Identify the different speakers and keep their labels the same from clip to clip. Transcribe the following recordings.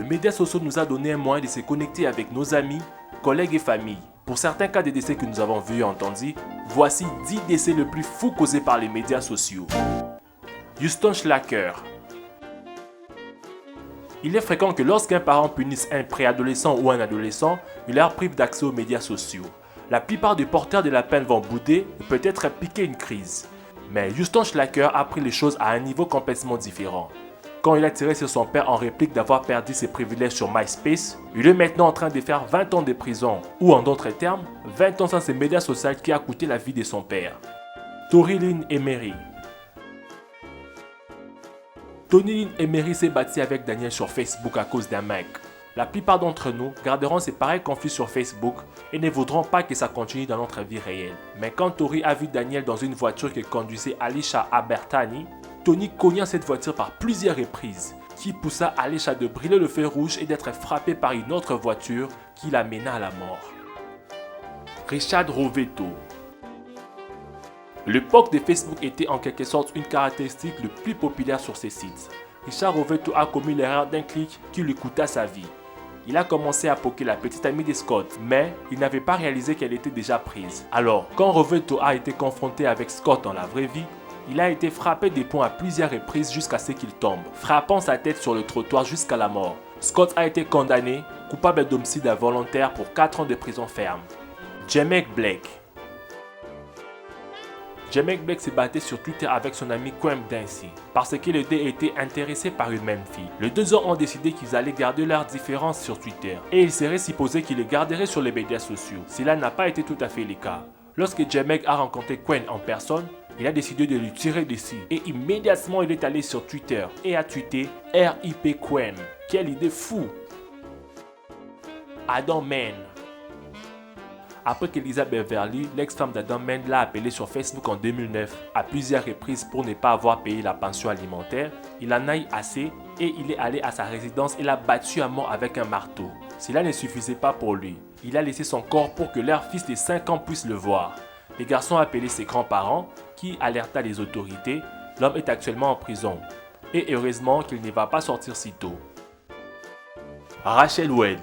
Speaker 1: Le média social nous a donné un moyen de se connecter avec nos amis, collègues et familles. Pour certains cas de décès que nous avons vus et entendus, voici 10 décès les plus fous causés par les médias sociaux. Houston Schlacker. Il est fréquent que lorsqu'un parent punisse un préadolescent ou un adolescent, il leur prive d'accès aux médias sociaux. La plupart des porteurs de la peine vont bouder et peut-être piquer une crise. Mais Houston Schlacker a pris les choses à un niveau complètement différent. Quand il a tiré sur son père en réplique d'avoir perdu ses privilèges sur MySpace, il est maintenant en train de faire 20 ans de prison, ou en d'autres termes, 20 ans sans ses médias sociaux qui a coûté la vie de son père. Tory Lynn Emery. Tony Lynn Emery s'est battu avec Daniel sur Facebook à cause d'un mec. La plupart d'entre nous garderont ces pareils conflits sur Facebook et ne voudront pas que ça continue dans notre vie réelle. Mais quand Tory a vu Daniel dans une voiture que conduisait Alicia Abertani, Tony cogna cette voiture par plusieurs reprises, qui poussa Alicia de brûler le feu rouge et d'être frappé par une autre voiture qui l'amena à la mort. Richard Rovetto. L'époque de Facebook était en quelque sorte une caractéristique le plus populaire sur ces sites. Richard Rovetto a commis l'erreur d'un clic qui lui coûta sa vie. Il a commencé à poker la petite amie de Scott, mais il n'avait pas réalisé qu'elle était déjà prise. Alors, quand Rovetto a été confronté avec Scott dans la vraie vie, il a été frappé des poings à plusieurs reprises jusqu'à ce qu'il tombe, frappant sa tête sur le trottoir jusqu'à la mort. Scott a été condamné, coupable d'homicide involontaire pour 4 ans de prison ferme. Jamek Blake. Jamek Blake s'est battu sur Twitter avec son ami Quam Dancy parce que les deux étaient intéressés par une même fille. Les deux hommes ont décidé qu'ils allaient garder leurs différences sur Twitter et il serait supposé qu'ils les garderaient sur les médias sociaux. Cela n'a pas été tout à fait le cas. Lorsque Jamek a rencontré Quam en personne, il a décidé de lui tirer dessus et immédiatement il est allé sur Twitter et a tweeté RIP Quam. Quelle idée fou! Adam Mann. Après qu'Elisa Beverly, l'ex-femme d'Adam Mann, l'a appelé sur Facebook en 2009 à plusieurs reprises pour ne pas avoir payé la pension alimentaire, il en a eu assez et il est allé à sa résidence et l'a battu à mort avec un marteau. Cela ne suffisait pas pour lui. Il a laissé son corps pour que leur fils de 5 ans puisse le voir. Le garçon a appelé ses grands-parents qui alerta les autorités. L'homme est actuellement en prison. Et heureusement qu'il ne va pas sortir si tôt. Rachel Wade.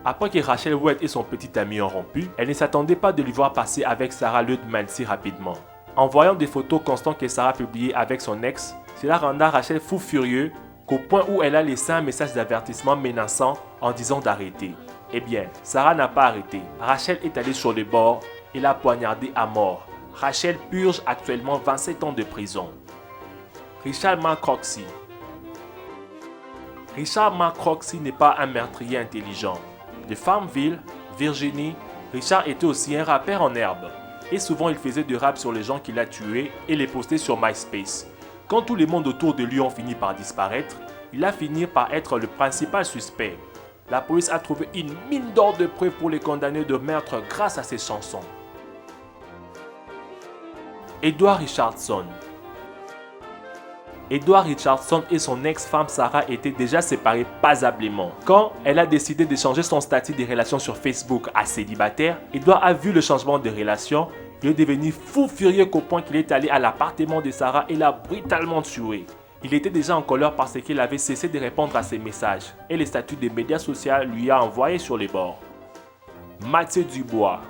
Speaker 1: Après que Rachel Wade et son petit ami ont rompu, elle ne s'attendait pas de lui voir passer avec Sarah Ludman si rapidement. En voyant des photos constantes que Sarah publiait avec son ex, cela renda Rachel fou furieux qu'au point où elle a laissé un message d'avertissement menaçant en disant d'arrêter. Eh bien, Sarah n'a pas arrêté. Rachel est allée sur le bord et l'a poignardée à mort. Rachel purge actuellement 27 ans de prison. Richard McCroxy. Richard McCroxy n'est pas un meurtrier intelligent. De Farmville, Virginie, Richard était aussi un rappeur en herbe. Et souvent il faisait du rap sur les gens qu'il a tués et les postait sur MySpace. Quand tout le monde autour de lui ont fini par disparaître, il a fini par être le principal suspect. La police a trouvé une mine d'or de preuves pour les condamner de meurtre grâce à ses chansons. Edward Richardson. Edward Richardson et son ex-femme Sarah étaient déjà séparés passablement. Quand elle a décidé de changer son statut de relation sur Facebook à célibataire, Edward a vu le changement de relation. Il est devenu fou furieux qu'au point qu'il est allé à l'appartement de Sarah et l'a brutalement tué. Il était déjà en colère parce qu'il avait cessé de répondre à ses messages et les statuts des médias sociaux lui a envoyé sur les bords. Mathieu Dubois.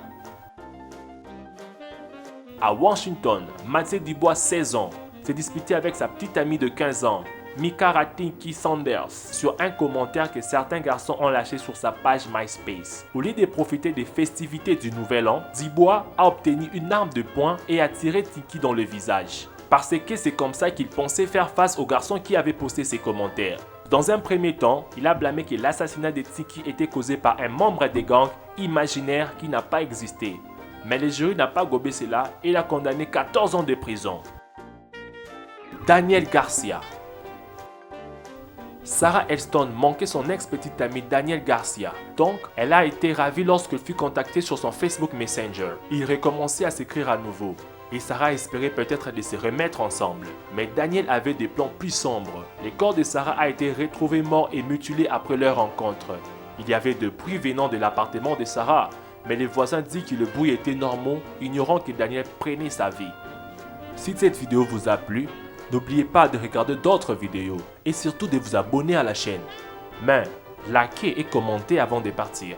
Speaker 1: À Washington, Mathieu Dubois, 16 ans, s'est disputé avec sa petite amie de 15 ans, Mika Ratinki Sanders, sur un commentaire que certains garçons ont lâché sur sa page MySpace. Au lieu de profiter des festivités du Nouvel An, Dubois a obtenu une arme de poing et a tiré Tinky dans le visage. Parce que c'est comme ça qu'il pensait faire face au garçon qui avait posté ses commentaires. Dans un premier temps, il a blâmé que l'assassinat de Tinky était causé par un membre des gangs imaginaire qui n'a pas existé. Mais le jury n'a pas gobé cela et l'a condamné 14 ans de prison. Daniel Garcia. Sarah Elston manquait son ex-petite amie Daniel Garcia. Donc, elle a été ravie lorsqu'elle fut contactée sur son Facebook Messenger. Ils recommençaient à s'écrire à nouveau. Et Sarah espérait peut-être de se remettre ensemble. Mais Daniel avait des plans plus sombres. Le corps de Sarah a été retrouvé mort et mutilé après leur rencontre. Il y avait de bruit venant de l'appartement de Sarah, mais les voisins disent que le bruit était normal, ignorant que Daniel prenait sa vie. Si cette vidéo vous a plu, N'oubliez pas de regarder d'autres vidéos et surtout de vous abonner à la chaîne. Mais, likez et commentez avant de partir.